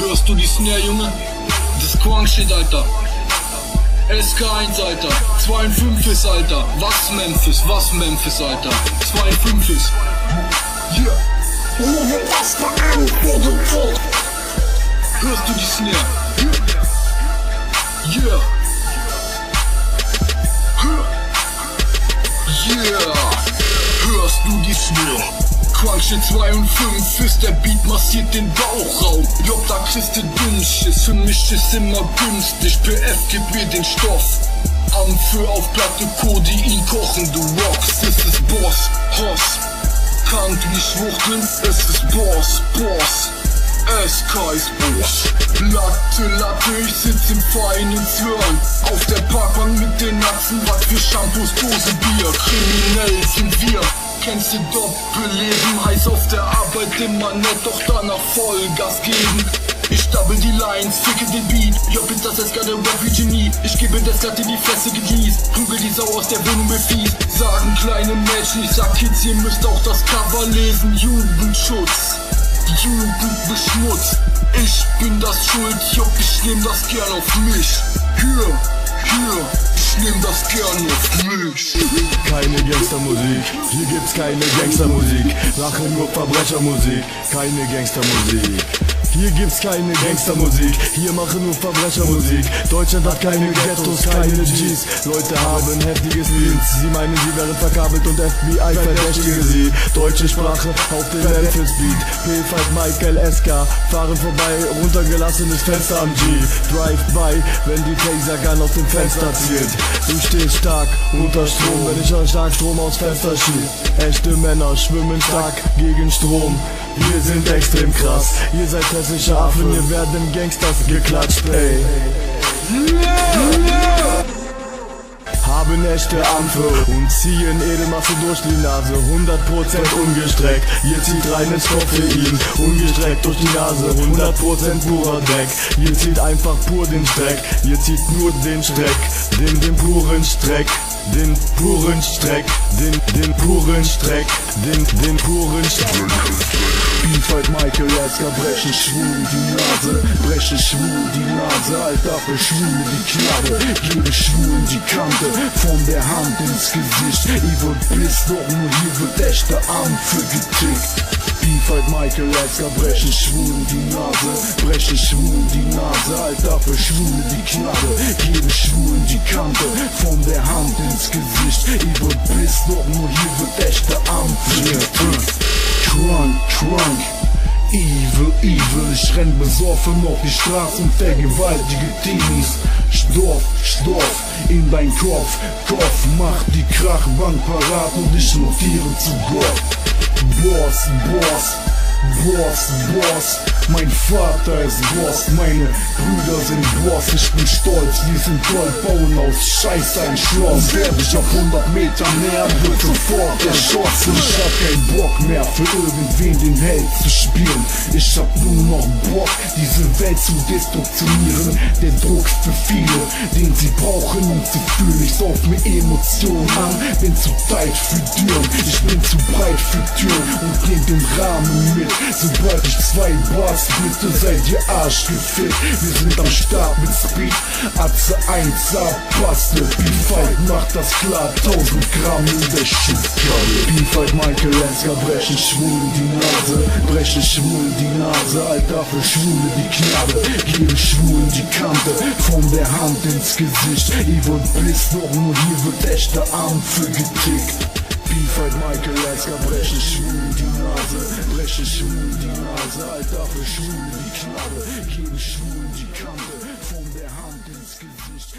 Hörst du die Snare, Junge? Das Quang-Shit, Alter. SK1, Alter. 2,5 ist, Alter. Was Memphis, Alter. 2,5 ist. Yeah. Hier wird das der Abend für die Krieg. Hörst du die Snare? Yeah. Yeah. Hörst du die Snare? Quang-Shit 2 und 5 ist, der Beat massiert den Bauchraum. Job, da kriegst du Dünnschiss, für mich ist immer günstig. PF gib mir den Stoff. Ampfe auf Platte, Codein kochen, du rockst. Es ist Boss, Hoss. Kann du nicht wuchteln? Es ist Boss. SK ist Boss. Latte, ich sitz im feinen Zwirn. Auf der Parkbank mit den Natzen, was für Shampoos, Dose Bier. Kriminell sind wir. Kennst du Doppelleben, heiß auf der Arbeit immer nett, doch danach Vollgas geben. Ich stapel die Lines, ficke den Beat, ja bin das SK der Rap wie Genie. Ich gebe das glatt in die Fresse genießt, prügel die Sau aus der Wohnung mit Fies. Sagen kleine Mädchen, ich sag Kids, ihr müsst auch das Cover lesen. Jugendschutz, Jugend beschmutzt. Ich bin das Schuld, Job, ich nehm das gern auf mich. Hier, ich nehm das gern auf mich. Keine Gangstermusik, hier gibt's keine Gangstermusik. Rache nur Verbrechermusik, keine Gangstermusik. Hier gibt's keine Gangstermusik, hier machen nur Verbrechermusik. Deutschland hat keine Ghettos, keine Gs. Leute haben heftiges Dienst, sie meinen, sie wären verkabelt und FBI verdächtige sie. Deutsche Sprache auf dem Memphis Beat. P5 Michael SK, fahren vorbei, runtergelassenes Fenster am G. Drive-by, wenn die Taser-Gun aus dem Fenster zielt. Du stehst stark unter Strom, wenn ich euch stark Strom aus Fenster schieb. Echte Männer schwimmen stark gegen Strom. Wir sind extrem krass, ihr seid hässliche Affen, ihr werden Gangsters geklatscht, ey. Haben echte Ampfe und ziehen Edelmasse durch die Nase, 100% ungestreckt, ihr zieht reines Koffein, ungestreckt durch die Nase, 100% purer Dreck, ihr zieht einfach pur den Streck, ihr zieht nur den Streck, den puren Streck. Den puren Streck, den puren Streck, den puren Streck. P5 Michael SK, breche schwul die Nase, breche schwul die Nase, Alter, für Schwule die Knarre, gebe Schwulen die Kante, von der Hand ins Gesicht, Evil Biss, doch nur hier wird echte Ampfe getickt. P5 Michael SK, breche schwul die Nase, breche schwul die Nase, Alter, für Schwule die Knarre, gebe Schwulen die Kante, von der Hand ins Gesicht, Evil Biss, doch nur hier wird echte Ampfe getickt. Crunk, evil, ich renn besoffen auf die Straße und vergewaltige Teenies. Stoff in dein Kopf, mach die Krachbank parat und ich notiere zu Gott. Boss, mein Vater ist Boss, meine Brüder sind Boss, ich bin stolz, wir sind toll, bauen aus Scheiß ein Schloss. Werde ich auf 100 Meter näher, wird sofort erschossen. Ich hab keinen Bock mehr für irgendwen den Held zu spielen. Ich hab nur noch Bock, diese Welt zu destruktionieren. Der Druck für viele, den sie brauchen, um zu fühlen. Ich sauf mir Emotionen an, bin zu tight für Türen. Ich bin zu breit für Türen und nehm den Rahmen mit. Sobald ich 2 Bars bitte, seid ihr Arsch gefickt. Wir sind am Start mit Speed, Atze 1A, Paste. P5 macht das klar, 1000 Gramm in der Schuhkarre. P5 Michael SK, breche schwul die Nase, breche schwul die Nase, Alter, für Schwule die Knarre, gebe Schwulen die Kante, von der Hand ins Gesicht. Evil Biss, doch nur hier wird echte Ampfe getickt. P5 Michael SK, breche schwul die Nase, breche schwul die Nase, Alter, für Schwule die Knarre, gebe Schwulen die Kante, von der Hand ins Gesicht.